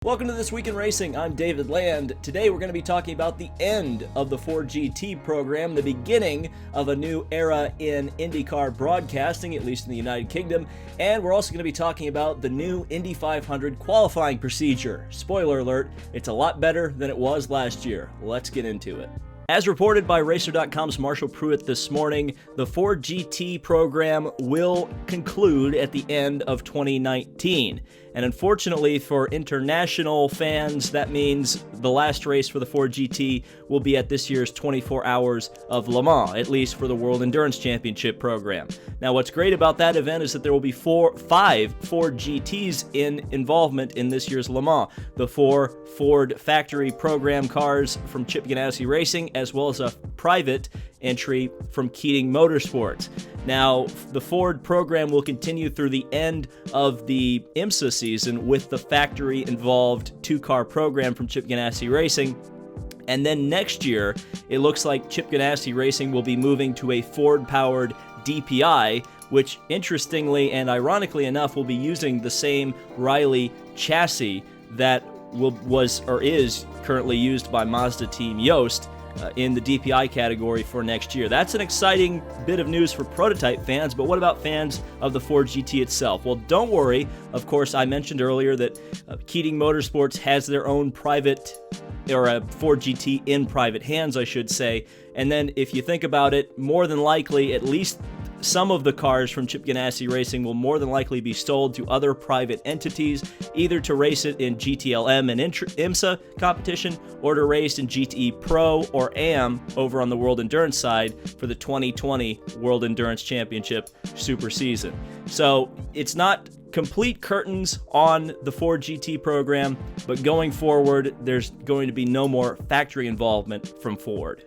Welcome to This Week in Racing. I'm David Land. Today we're going to be talking about the end of the Ford GT program, the beginning of a new era in IndyCar broadcasting, at least in the United Kingdom, and we're also going to be talking about the new Indy 500 qualifying procedure. Spoiler alert, it's a lot better than it was last year. Let's get into it. As reported by Racer.com's Marshall Pruett this morning, the Ford GT program will conclude at the end of 2019. And unfortunately for international fans, that means the last race for the Ford GT will be at this year's 24 Hours of Le Mans, at least for the World Endurance Championship program. Now, what's great about that event is that there will be five Ford GTs in involvement in this year's Le Mans. The four Ford factory program cars from Chip Ganassi Racing, as well as a private entry from Keating Motorsports. Now, the Ford program will continue through the end of the IMSA season with the factory-involved two-car program from Chip Ganassi Racing. And then next year, it looks like Chip Ganassi Racing will be moving to a Ford-powered DPI, which interestingly and ironically enough will be using the same Riley chassis that is currently used by Mazda Team Yost in the DPI category for next year. That's an exciting bit of news for prototype fans, but what about fans of the Ford GT itself? Well, don't worry. Of course, I mentioned earlier that Keating Motorsports has their own private, or a Ford GT in private hands, I should say. And then if you think about it, more than likely, at least some of the cars from Chip Ganassi Racing will more than likely be sold to other private entities, either to race it in GTLM and IMSA competition, or to race in GTE Pro or AM over on the World Endurance side for the 2020 World Endurance Championship Super Season. So it's not complete curtains on the Ford GT program, but going forward, there's going to be no more factory involvement from Ford.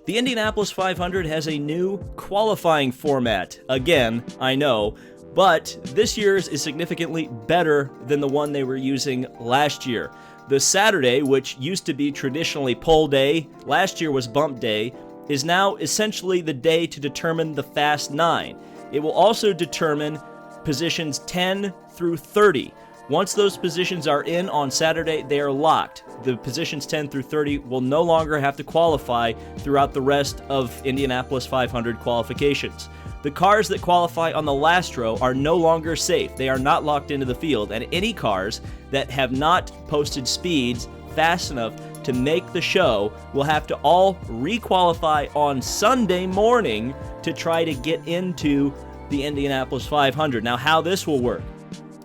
The Indianapolis 500 has a new qualifying format. Again, I know, but this year's is significantly better than the one they were using last year. The Saturday, which used to be traditionally pole day, last year was bump day, is now essentially the day to determine the Fast 9. It will also determine positions 10 through 30. Once those positions are in on Saturday, they are locked. The positions 10 through 30 will no longer have to qualify throughout the rest of Indianapolis 500 qualifications. The cars that qualify on the last row are no longer safe. They are not locked into the field, and any cars that have not posted speeds fast enough to make the show will have to all re-qualify on Sunday morning to try to get into the Indianapolis 500. Now, how this will work.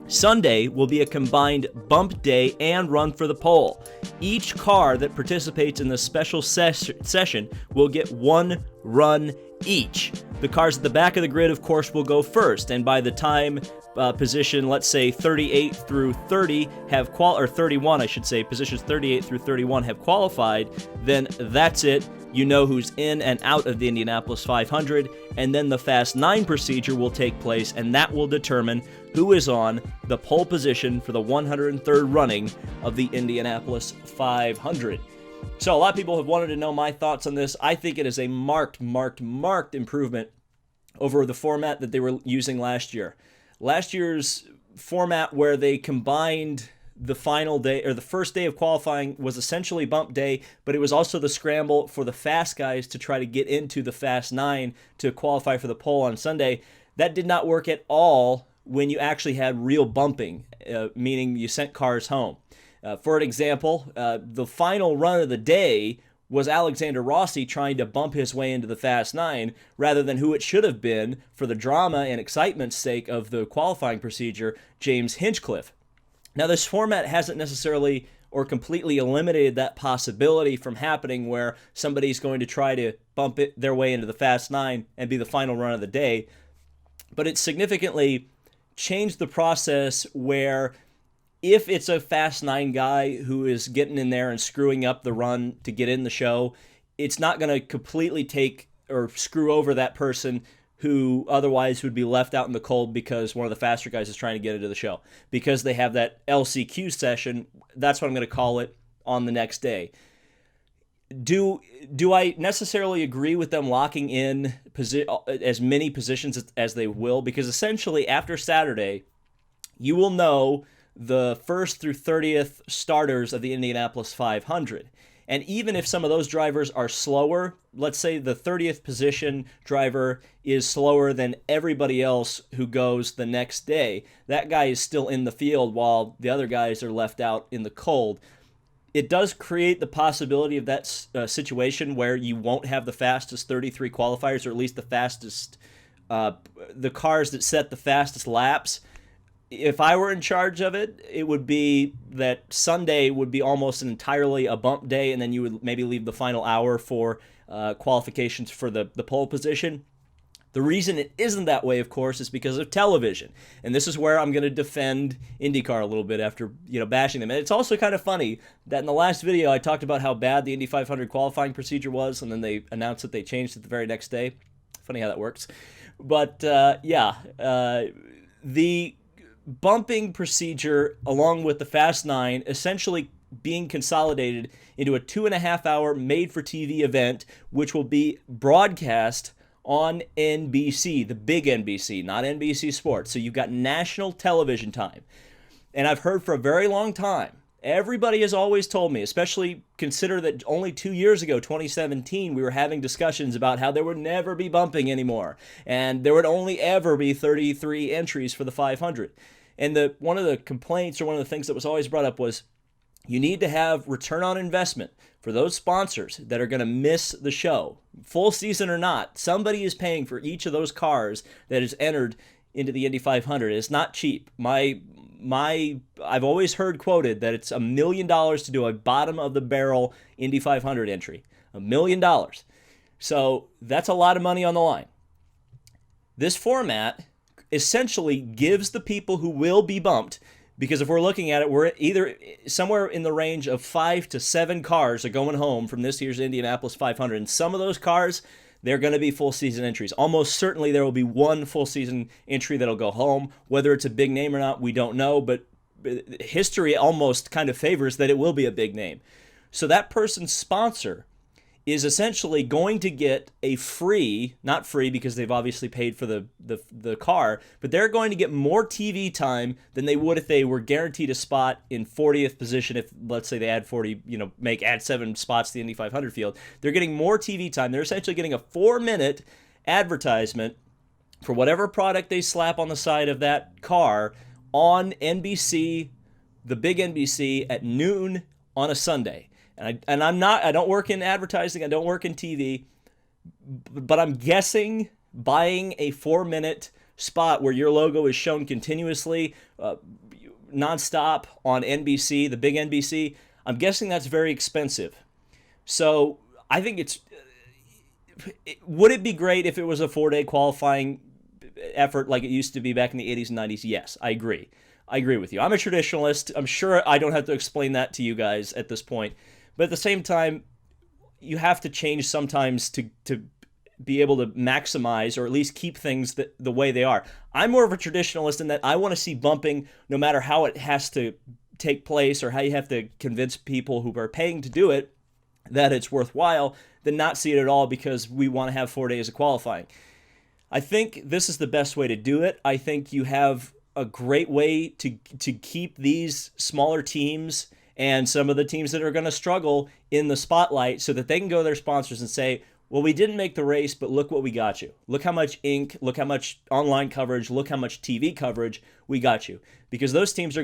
Sunday will be a combined bump day and run for the pole. Each car that participates in the special session will get one run each. The cars at the back of the grid, of course, will go first, and by the time position, let's say 38 through 30 or 31, I should say, positions 38 through 31 have qualified, then that's it. You know who's in and out of the Indianapolis 500, and then the Fast 9 procedure will take place, and that will determine who is on the pole position for the 103rd running of the Indianapolis 500. So a lot of people have wanted to know my thoughts on this. I think it is a marked improvement over the format that they were using last year. Last year's format, where they combined the final day, or the first day of qualifying, was essentially bump day, but it was also the scramble for the fast guys to try to get into the Fast 9 to qualify for the pole on Sunday. That did not work at all when you actually had real bumping, meaning you sent cars home. For an example, the final run of the day was Alexander Rossi trying to bump his way into the Fast 9, rather than who it should have been, for the drama and excitement's sake of the qualifying procedure, James Hinchcliffe. Now, this format hasn't necessarily or completely eliminated that possibility from happening, where somebody's going to try to bump their way into the Fast 9 and be the final run of the day, but it significantly changed the process where if it's a Fast 9 guy who is getting in there and screwing up the run to get in the show, it's not going to completely take or screw over that person who otherwise would be left out in the cold because one of the faster guys is trying to get into the show. Because they have that LCQ session, that's what I'm going to call it, on the next day. Do I necessarily agree with them locking in as many positions as they will? Because essentially after Saturday, you will know the 1st through 30th starters of the Indianapolis 500. And even if some of those drivers are slower, let's say the 30th position driver is slower than everybody else who goes the next day, that guy is still in the field while the other guys are left out in the cold. It does create the possibility of that situation where you won't have the fastest 33 qualifiers, or at least the fastest, the cars that set the fastest laps. If I were in charge of it, it would be that Sunday would be almost entirely a bump day, and then you would maybe leave the final hour for qualifications for the pole position. The reason it isn't that way, of course, is because of television. And this is where I'm going to defend IndyCar a little bit after, bashing them. And it's also kind of funny that in the last video I talked about how bad the Indy 500 qualifying procedure was, and then they announced that they changed it the very next day. Funny how that works. But, the bumping procedure, along with the Fast 9, essentially being consolidated into a 2.5-hour made-for-TV event, which will be broadcast on NBC, the big NBC, not NBC Sports. So you've got national television time. And I've heard for a very long time, everybody has always told me, especially consider that only 2 years ago, 2017, we were having discussions about how there would never be bumping anymore, and there would only ever be 33 entries for the 500. And one of the complaints, or one of the things that was always brought up, was you need to have return on investment for those sponsors that are going to miss the show. Full season or not, somebody is paying for each of those cars that is entered into the Indy 500. It's not cheap. I've always heard quoted that it's $1 million to do a bottom of the barrel Indy 500 entry. $1 million. So that's a lot of money on the line. This format essentially gives the people who will be bumped, because if we're looking at it, we're either somewhere in the range of 5 to 7 cars are going home from this year's Indianapolis 500. And some of those cars, they're going to be full season entries. Almost certainly there will be one full season entry that'll go home. Whether it's a big name or not, we don't know, but history almost kind of favors that it will be a big name. So that person's sponsor is essentially going to get a free, not free because they've obviously paid for the car, but they're going to get more TV time than they would if they were guaranteed a spot in 40th position. If, let's say, they add 40, add 7 spots to the Indy 500 field, they're getting more TV time. They're essentially getting a 4-minute advertisement for whatever product they slap on the side of that car on NBC, the big NBC, at noon on a Sunday. I don't work in advertising, I don't work in TV, but I'm guessing buying a 4-minute spot where your logo is shown continuously, nonstop on NBC, the big NBC, I'm guessing that's very expensive. So I think would it be great if it was a 4-day qualifying effort like it used to be back in the 80s and 90s? Yes, I agree. I agree with you. I'm a traditionalist. I'm sure I don't have to explain that to you guys at this point. But at the same time, you have to change sometimes to be able to maximize, or at least keep things the way they are. I'm more of a traditionalist in that I want to see bumping no matter how it has to take place or how you have to convince people who are paying to do it that it's worthwhile, than not see it at all because we want to have 4 days of qualifying. I think this is the best way to do it. I think you have a great way to keep these smaller teams and some of the teams that are going to struggle in the spotlight, so that they can go to their sponsors and say, well, we didn't make the race, but look what we got you. Look how much ink, look how much online coverage, look how much TV coverage we got you. Because those teams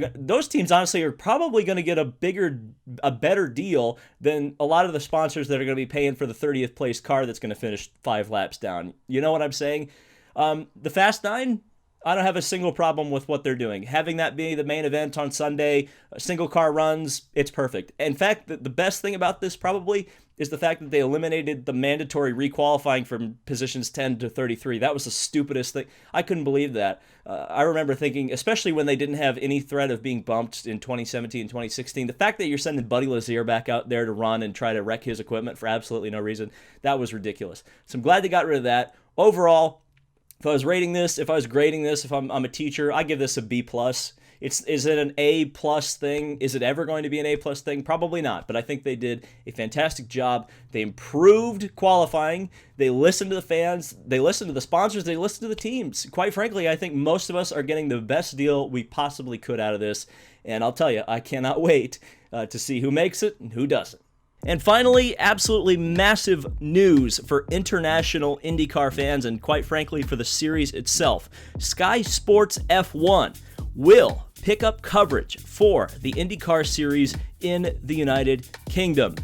honestly are probably going to get a better deal than a lot of the sponsors that are going to be paying for the 30th place car that's going to finish 5 laps down. You know what I'm saying? The Fast 9, I don't have a single problem with what they're doing. Having that be the main event on Sunday, single car runs, it's perfect. In fact, the best thing about this probably is the fact that they eliminated the mandatory requalifying from positions 10 to 33. That was the stupidest thing. I couldn't believe that. I remember thinking, especially when they didn't have any threat of being bumped in 2017 and 2016, the fact that you're sending Buddy Lazier back out there to run and try to wreck his equipment for absolutely no reason, that was ridiculous. So I'm glad they got rid of that. Overall, if I was grading this, if I'm a teacher, I give this a B+. Is it an A+ thing? Is it ever going to be an A+ thing? Probably not, but I think they did a fantastic job. They improved qualifying. They listened to the fans. They listened to the sponsors. They listened to the teams. Quite frankly, I think most of us are getting the best deal we possibly could out of this, And I'll tell you, I cannot wait to see who makes it and who doesn't. And finally, absolutely massive news for international IndyCar fans and, quite frankly, for the series itself. Sky Sports F1 will pick up coverage for the IndyCar series in the United Kingdom.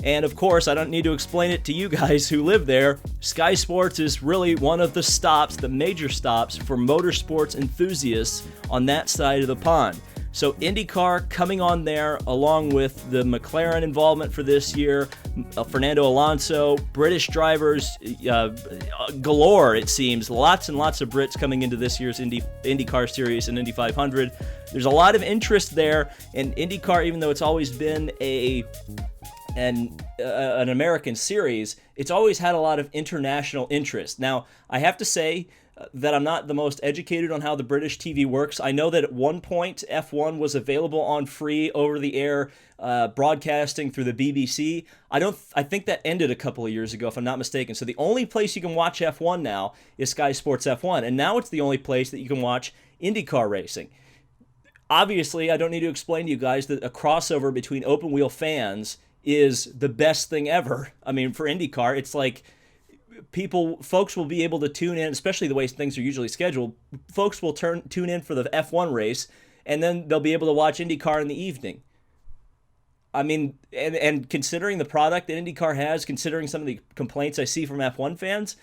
And of course, I don't need to explain it to you guys who live there. Sky Sports is really one of the stops, the major stops for motorsports enthusiasts on that side of the pond. So IndyCar coming on there, along with the McLaren involvement for this year, Fernando Alonso, British drivers galore, it seems. Lots and lots of Brits coming into this year's IndyCar series and Indy 500. There's a lot of interest there, and IndyCar, even though it's always been an American series, it's always had a lot of international interest. Now, I have to say that I'm not the most educated on how the British TV works. I know that at one point F1 was available on free over-the-air broadcasting through the BBC. I think that ended a couple of years ago, if I'm not mistaken. So the only place you can watch F1 now is Sky Sports F1, and now it's the only place that you can watch IndyCar racing. Obviously, I don't need to explain to you guys that a crossover between open wheel fans is the best thing ever. I mean, for IndyCar, it's like folks will be able to tune in, especially the way things are usually scheduled. Folks will tune in for the F1 race, and then they'll be able to watch IndyCar in the evening. I mean, and considering the product that IndyCar has, considering some of the complaints I see from F1 fans,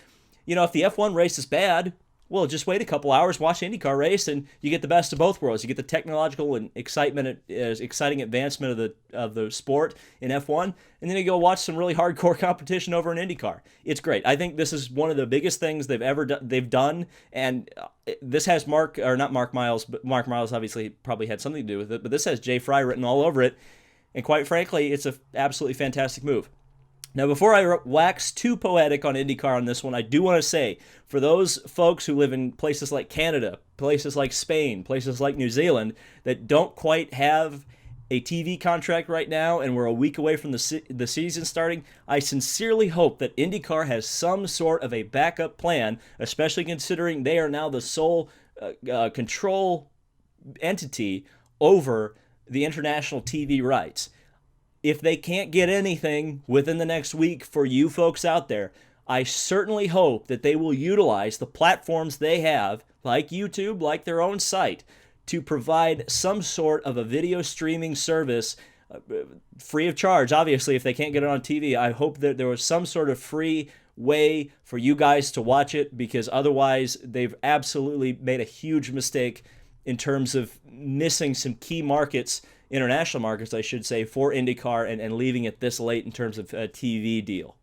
if the F1 race is bad, well, just wait a couple hours, watch the IndyCar race, and you get the best of both worlds. You get the technological and exciting advancement of the sport in F1, and then you go watch some really hardcore competition over in IndyCar. It's great. I think this is one of the biggest things they've done, and this has not Mark Miles, but Mark Miles obviously probably had something to do with it, but this has Jay Fry written all over it, and quite frankly, it's an absolutely fantastic move. Now, before I wax too poetic on IndyCar on this one, I do want to say, for those folks who live in places like Canada, places like Spain, places like New Zealand, that don't quite have a TV contract right now, and we're a week away from the season starting, I sincerely hope that IndyCar has some sort of a backup plan, especially considering they are now the sole control entity over the international TV rights. If they can't get anything within the next week for you folks out there, I certainly hope that they will utilize the platforms they have, like YouTube, like their own site, to provide some sort of a video streaming service free of charge. Obviously, if they can't get it on TV, I hope that there was some sort of free way for you guys to watch it, because otherwise they've absolutely made a huge mistake in terms of missing some key markets, international markets, I should say, for IndyCar and leaving it this late in terms of a TV deal.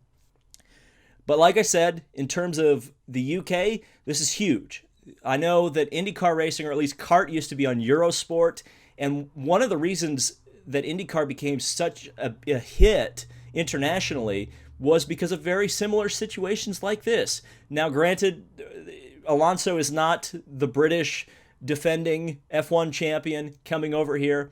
But like I said, in terms of the UK, this is huge. I know that IndyCar racing, or at least kart, used to be on Eurosport, and one of the reasons that IndyCar became such a hit internationally was because of very similar situations like this. Now, granted, Alonso is not the British defending F1 champion coming over here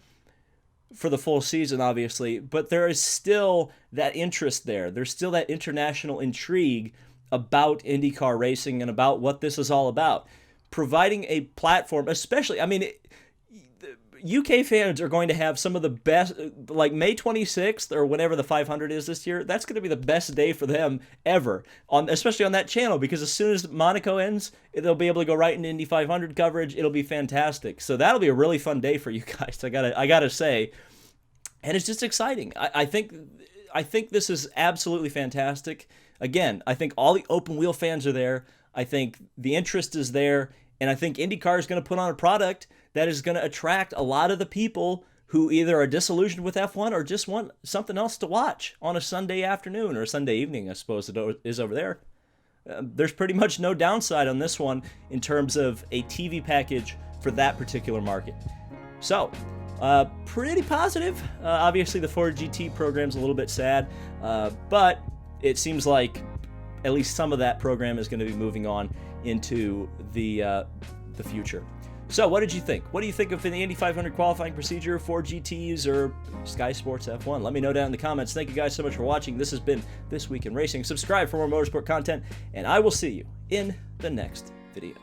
for the full season, obviously, but there is still that interest there. There's still that international intrigue about IndyCar racing and about what this is all about. Providing a platform, especially, UK fans are going to have some of the best, like May 26th or whenever the 500 is this year, that's going to be the best day for them ever, especially on that channel, because as soon as Monaco ends, they'll be able to go right into Indy 500 coverage. It'll be fantastic. So that'll be a really fun day for you guys, I gotta say. And it's just exciting. I think this is absolutely fantastic. Again, I think all the open wheel fans are there. I think the interest is there. And I think IndyCar is going to put on a product that is going to attract a lot of the people who either are disillusioned with F1 or just want something else to watch on a Sunday afternoon or a Sunday evening, I suppose it is over there. There's pretty much no downside on this one in terms of a TV package for that particular market. So, pretty positive. Obviously, the Ford GT program's a little bit sad, but it seems like at least some of that program is going to be moving on into the future. So what did you think? What do you think of the Indy 500 qualifying procedure, Ford GTs, or Sky Sports F1? Let me know down in the comments. Thank you guys so much for watching. This has been This Week in Racing. Subscribe for more motorsport content, and I will see you in the next video.